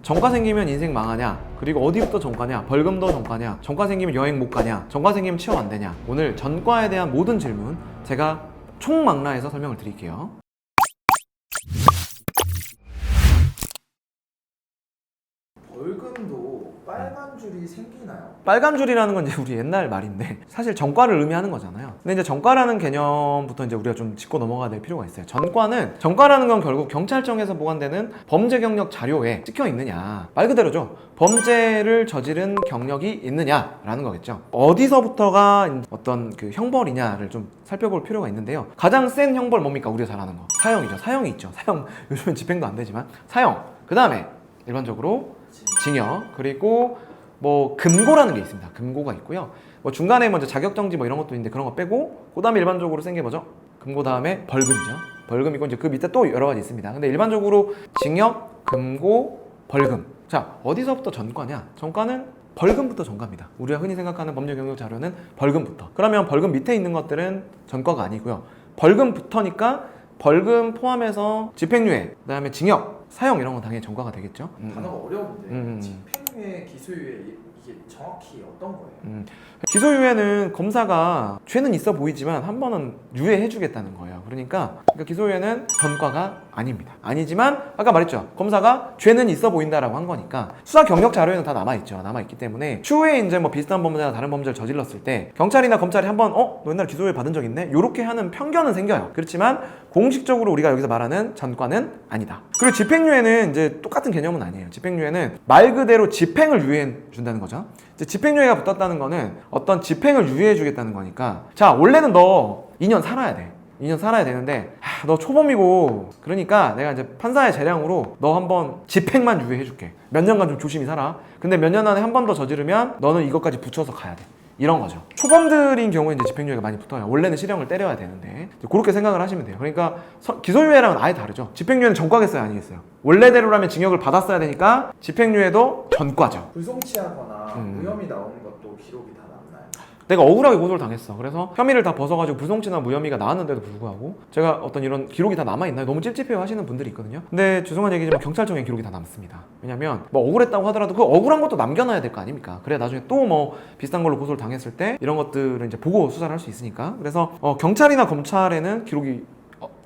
전과 생기면 인생 망하냐, 그리고 어디부터 전과냐, 벌금도 전과냐, 전과 생기면 여행 못 가냐, 전과 생기면 취업 안 되냐. 오늘 전과에 대한 모든 질문 제가 총망라해서 설명을 드릴게요. 벌금도 빨간 줄이 생기나요? 빨간 줄이라는 건 이제 우리 옛날 말인데 사실 전과를 의미하는 거잖아요. 근데 이제 전과라는 개념부터 이제 우리가 좀 짚고 넘어가야 될 필요가 있어요. 전과라는 건 결국 경찰청에서 보관되는 범죄 경력 자료에 찍혀 있느냐, 말 그대로죠. 범죄를 저지른 경력이 있느냐라는 거겠죠. 어디서부터가 어떤 그 형벌이냐를 좀 살펴볼 필요가 있는데요. 가장 센 형벌 뭡니까? 우리가 잘 아는 거 사형이죠. 사형이 있죠. 사형 요즘은 집행도 안 되지만 사형. 그 다음에 일반적으로 징역, 그리고 뭐 금고라는 게 있습니다. 금고가 있고요. 뭐 중간에 먼저 자격정지 뭐 이런 것도 있는데 그런 거 빼고, 그 다음에 일반적으로 센 게 뭐죠? 금고 다음에 벌금이죠. 벌금이고 이제 그 밑에 또 여러 가지 있습니다. 근데 일반적으로 징역, 금고, 벌금. 자, 어디서부터 전과냐? 전과는 벌금부터 전과입니다. 우리가 흔히 생각하는 법률 경력 자료는 벌금부터. 그러면 벌금 밑에 있는 것들은 전과가 아니고요. 벌금부터니까 벌금 포함해서 집행유예, 그다음에 징역, 사형 이런 건 당연히 전과가 되겠죠. 단어가 어려운데 집행유예, 기소유예 이게 정확히 어떤 거예요? 기소유예는 검사가 죄는 있어 보이지만 한 번은 유예해주겠다는 거예요. 그러니까 기소유예는 전과가 아닙니다. 아니지만 아까 말했죠. 검사가 죄는 있어 보인다라고 한 거니까 수사 경력 자료에는 다 남아있죠. 남아있기 때문에 추후에 이제 뭐 비슷한 범죄나 다른 범죄를 저질렀을 때 경찰이나 검찰이 한번 너 옛날에 기소유예 받은 적 있네? 요렇게 하는 편견은 생겨요. 그렇지만 공식적으로 우리가 여기서 말하는 전과는 아니다. 그리고 집행유예는 이제 똑같은 개념은 아니에요. 집행유예는 말 그대로 집행을 유예해 준다는 거죠. 이제 집행유예가 붙었다는 거는 어떤 집행을 유예해 주겠다는 거니까, 자, 원래는 너 2년 살아야 돼. 2년 살아야 되는데 너 초범이고 그러니까 내가 이제 판사의 재량으로 너 한번 집행만 유예해 줄게. 몇 년간 좀 조심히 살아. 근데 몇 년 안에 한 번 더 저지르면 너는 이것까지 붙여서 가야 돼. 이런 거죠. 초범들인 경우에 이제 집행유예가 많이 붙어요. 원래는 실형을 때려야 되는데 그렇게 생각을 하시면 돼요. 그러니까 기소유예랑은 아예 다르죠. 집행유예는 전과겠어요, 아니겠어요? 원래대로라면 징역을 받았어야 되니까 집행유예도 전과죠. 불송치하거나 무혐의 나오는 것도 기록이 다 남나요? 내가 억울하게 고소를 당했어. 그래서 혐의를 다 벗어가지고 불송치나 무혐의가 나왔는데도 불구하고 제가 어떤 이런 기록이 다 남아있나요? 너무 찝찝해요 하시는 분들이 있거든요. 근데 죄송한 얘기지만 경찰청에 기록이 다 남습니다. 왜냐면 뭐 억울했다고 하더라도 그 억울한 것도 남겨놔야 될 거 아닙니까? 그래야 나중에 또 뭐 비슷한 걸로 고소를 당했을 때 이런 것들을 이제 보고 수사를 할 수 있으니까. 그래서 경찰이나 검찰에는 기록이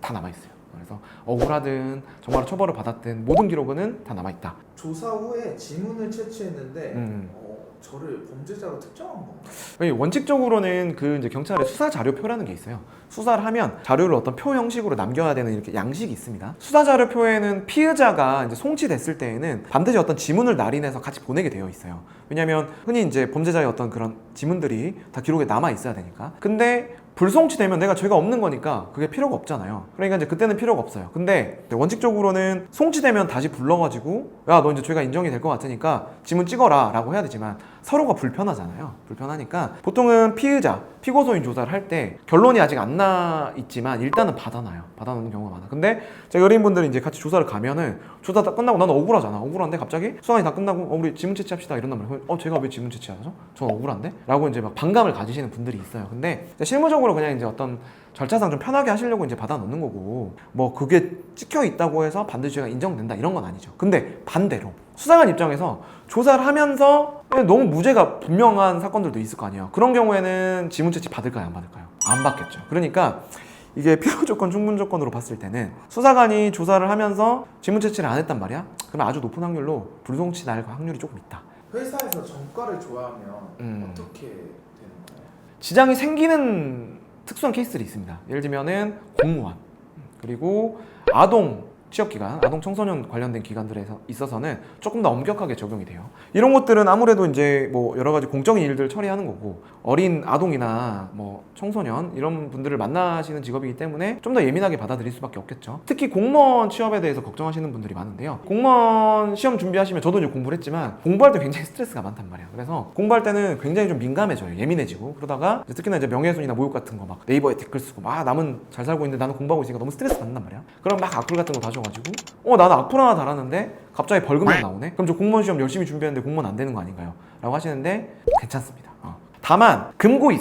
다 남아있어요. 그래서 억울하든 정말로 처벌을 받았든 모든 기록은 다 남아있다. 조사 후에 지문을 채취했는데 저를 범죄자로 특정한 건가요? 원칙적으로는 그 이제 경찰의 수사 자료표라는 게 있어요. 수사를 하면 자료를 어떤 표 형식으로 남겨야 되는 이렇게 양식이 있습니다. 수사 자료표에는 피의자가 이제 송치됐을 때에는 반드시 어떤 지문을 날인해서 같이 보내게 되어 있어요. 왜냐하면 흔히 이제 범죄자의 어떤 그런 지문들이 다 기록에 남아 있어야 되니까. 근데 불송치되면 내가 죄가 없는 거니까 그게 필요가 없잖아요. 그러니까 이제 그때는 필요가 없어요. 근데 원칙적으로는 송치되면 다시 불러가지고 야, 너 이제 죄가 인정이 될 것 같으니까 지문 찍어라 라고 해야 되지만 서로가 불편하잖아요. 불편하니까 보통은 피의자, 피고소인 조사를 할 때 결론이 아직 안 나 있지만 일단은 받아놓는 경우가 많아. 근데 제가 의뢰인분들이 이제 같이 조사를 가면은 조사 다 끝나고 나는 억울하잖아. 억울한데 갑자기 수사관이 다 끝나고 우리 지문 채취합시다 이런단 말이에요. 제가 왜 지문 채취하죠? 전 억울한데? 라고 이제 막 반감을 가지시는 분들이 있어요. 근데 실무적으로 그냥 이제 어떤 절차상 좀 편하게 하시려고 이제 받아놓는 거고, 뭐 그게 찍혀 있다고 해서 반드시 죄가 인정된다 이런 건 아니죠. 근데 반대로 수사관 입장에서 조사를 하면서 너무 무죄가 분명한 사건들도 있을 거 아니에요. 그런 경우에는 지문 채취 받을까요, 안 받을까요? 안 받겠죠. 그러니까 이게 필요 조건, 충분 조건으로 봤을 때는 수사관이 조사를 하면서 지문 채취를 안 했단 말이야? 그러면 아주 높은 확률로 불송치 날 확률이 조금 있다. 회사에서 전과를 조회하면 어떻게 되는 거예요? 지장이 생기는 특수한 케이스들이 있습니다. 예를 들면은 공무원, 그리고 아동 취업기관, 아동 청소년 관련된 기관들에 있어서는 조금 더 엄격하게 적용이 돼요. 이런 것들은 아무래도 이제 뭐 여러 가지 공적인 일들 처리하는 거고, 어린 아동이나 뭐 청소년 이런 분들을 만나시는 직업이기 때문에 좀 더 예민하게 받아들일 수밖에 없겠죠. 특히 공무원 취업에 대해서 걱정하시는 분들이 많은데요. 공무원 시험 준비하시면 저도 이제 공부를 했지만 공부할 때 굉장히 스트레스가 많단 말이에요. 그래서 공부할 때는 굉장히 좀 민감해져요. 예민해지고. 그러다가 이제 특히나 이제 명예훼손이나 모욕 같은 거 막 네이버에 댓글 쓰고 막 남은 잘 살고 있는데 나는 공부하고 있으니까 너무 스트레스 받는단 말이야. 그럼 막 악플 같은 거 다셔가지고 나는 악플 하나 달았는데 갑자기 벌금이 나오네? 그럼 저 공무원 시험 열심히 준비했는데 공무원 안 되는 거 아닌가요? 라고 하시는데 괜찮습니다. 다만 금고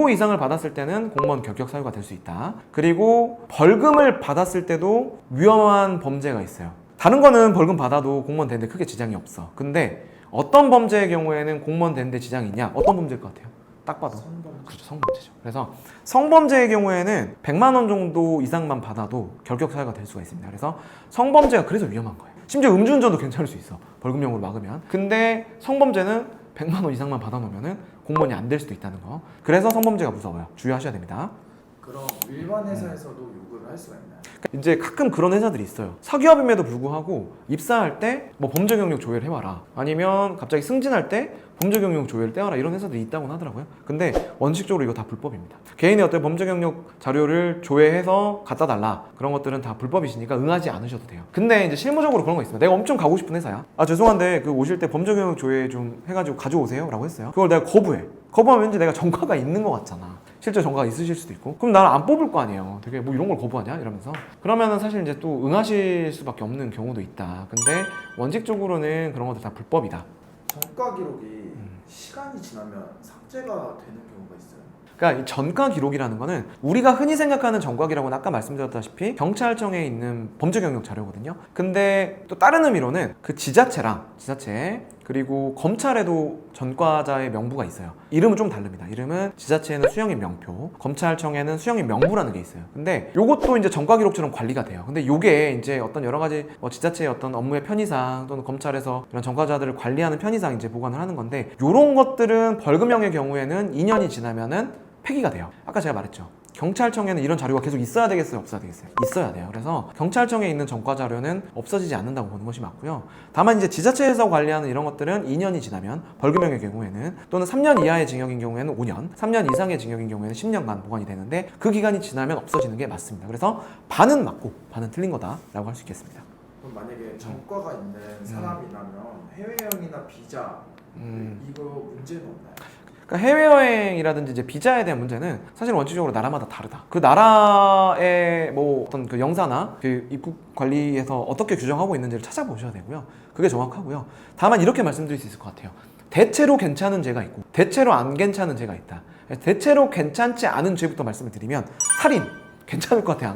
이상을 받았을 때는 공무원 결격 사유가 될 수 있다. 그리고 벌금을 받았을 때도 위험한 범죄가 있어요. 다른 거는 벌금 받아도 공무원 되는데 크게 지장이 없어. 근데 어떤 범죄의 경우에는 공무원 되는데 지장이 있냐? 어떤 범죄일 것 같아요? 딱 봐도. 성범죄. 그렇죠, 성범죄죠. 그래서 성범죄의 경우에는 100만 원 정도 이상만 받아도 결격 사유가 될 수가 있습니다. 그래서 성범죄가 그래서 위험한 거예요. 심지어 음주운전도 괜찮을 수 있어. 벌금형으로 막으면. 근데 성범죄는 100만 원 이상만 받아놓으면 공무원이 안 될 수도 있다는 거. 그래서 성범죄가 무서워요. 주의하셔야 됩니다. 그럼 일반 회사에서도 요구를 할 수가 있나요? 이제 가끔 그런 회사들이 있어요. 사기업임에도 불구하고 입사할 때 뭐 범죄 경력 조회를 해와라. 아니면 갑자기 승진할 때 범죄 경력 조회를 떼와라. 이런 회사들이 있다고 하더라고요. 근데 원칙적으로 이거 다 불법입니다. 개인의 어떤 범죄 경력 자료를 조회해서 갖다 달라. 그런 것들은 다 불법이시니까 응하지 않으셔도 돼요. 근데 이제 실무적으로 그런 거 있습니다. 내가 엄청 가고 싶은 회사야. 아 죄송한데 그 오실 때 범죄 경력 조회 좀 해가지고 가져오세요. 라고 했어요. 그걸 내가 거부해. 거부하면 왠지 내가 전과가 있는 것 같잖아. 실제 전과가 있으실 수도 있고. 그럼 나는 안 뽑을 거 아니에요. 되게 뭐 이런 걸 거부하냐? 이러면서. 그러면은 사실 이제 또 응하실 수밖에 없는 경우도 있다. 근데 원칙적으로는 그런 것들 다 불법이다. 전과 기록이 시간이 지나면 삭제가 되는 경우가 있어요. 그러니까 이 전과 기록이라는 거는 우리가 흔히 생각하는 전과 기록은 아까 말씀드렸다시피 경찰청에 있는 범죄 경력 자료거든요. 근데 또 다른 의미로는 그 지자체 그리고 검찰에도 전과자의 명부가 있어요. 이름은 좀 다릅니다. 이름은 지자체에는 수령인 명표, 검찰청에는 수령인 명부라는 게 있어요. 근데 요것도 이제 전과 기록처럼 관리가 돼요. 근데 요게 이제 어떤 여러 가지 지자체의 어떤 업무의 편의상 또는 검찰에서 이런 전과자들을 관리하는 편의상 이제 보관을 하는 건데 요런 것들은 벌금형의 경우에는 2년이 지나면은 폐기가 돼요. 아까 제가 말했죠. 경찰청에는 이런 자료가 계속 있어야 되겠어요? 없어야 되겠어요? 있어야 돼요. 그래서 경찰청에 있는 전과 자료는 없어지지 않는다고 보는 것이 맞고요. 다만 이제 지자체에서 관리하는 이런 것들은 2년이 지나면 벌금형의 경우에는 또는 3년 이하의 징역인 경우에는 5년, 3년 이상의 징역인 경우에는 10년간 보관이 되는데 그 기간이 지나면 없어지는 게 맞습니다. 그래서 반은 맞고 반은 틀린 거다라고 할 수 있겠습니다. 그럼 만약에 전과가 있는 사람이라면 해외여행이나 비자 이거 문제는 없나요? 그러니까 해외여행이라든지 이제 비자에 대한 문제는 사실 원칙적으로 나라마다 다르다. 그 나라의 뭐 어떤 그 영사나 그 입국 관리에서 어떻게 규정하고 있는지를 찾아보셔야 되고요. 그게 정확하고요. 다만 이렇게 말씀드릴 수 있을 것 같아요. 대체로 괜찮은 죄가 있고 대체로 안 괜찮은 죄가 있다. 대체로 괜찮지 않은 죄부터 말씀을 드리면 살인. 괜찮을 것 같아요?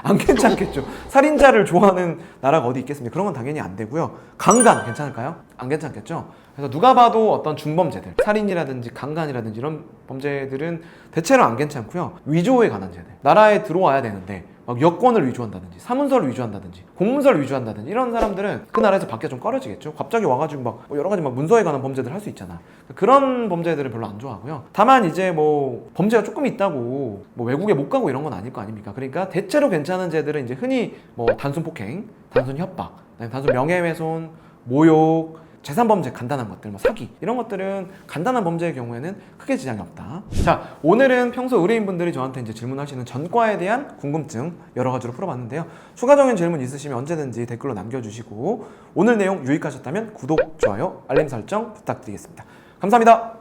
안 괜찮겠죠. 살인자를 좋아하는 나라가 어디 있겠습니까? 그런 건 당연히 안 되고요. 강간 괜찮을까요? 안 괜찮겠죠. 그래서 누가 봐도 어떤 중범죄들, 살인이라든지 강간이라든지 이런 범죄들은 대체로 안 괜찮고요. 위조에 관한 죄들, 나라에 들어와야 되는데 막 여권을 위조한다든지 사문서를 위조한다든지 공문서를 위조한다든지 이런 사람들은 그 나라에서 받기가 좀 꺼려지겠죠. 갑자기 와가지고 막 여러 가지 막 문서에 관한 범죄들 할 수 있잖아. 그런 범죄들은 별로 안 좋아하고요. 다만 이제 뭐 범죄가 조금 있다고 뭐 외국에 못 가고 이런 건 아닐 거 아닙니까? 그러니까 대체로 괜찮은 죄들은 이제 흔히 뭐 단순 폭행, 단순 협박, 단순 명예훼손, 모욕, 재산범죄 간단한 것들, 뭐 사기 이런 것들은 간단한 범죄의 경우에는 크게 지장이 없다. 자, 오늘은 평소 의뢰인분들이 저한테 이제 질문하시는 전과에 대한 궁금증 여러 가지로 풀어봤는데요. 추가적인 질문 있으시면 언제든지 댓글로 남겨주시고 오늘 내용 유익하셨다면 구독, 좋아요, 알림 설정 부탁드리겠습니다. 감사합니다.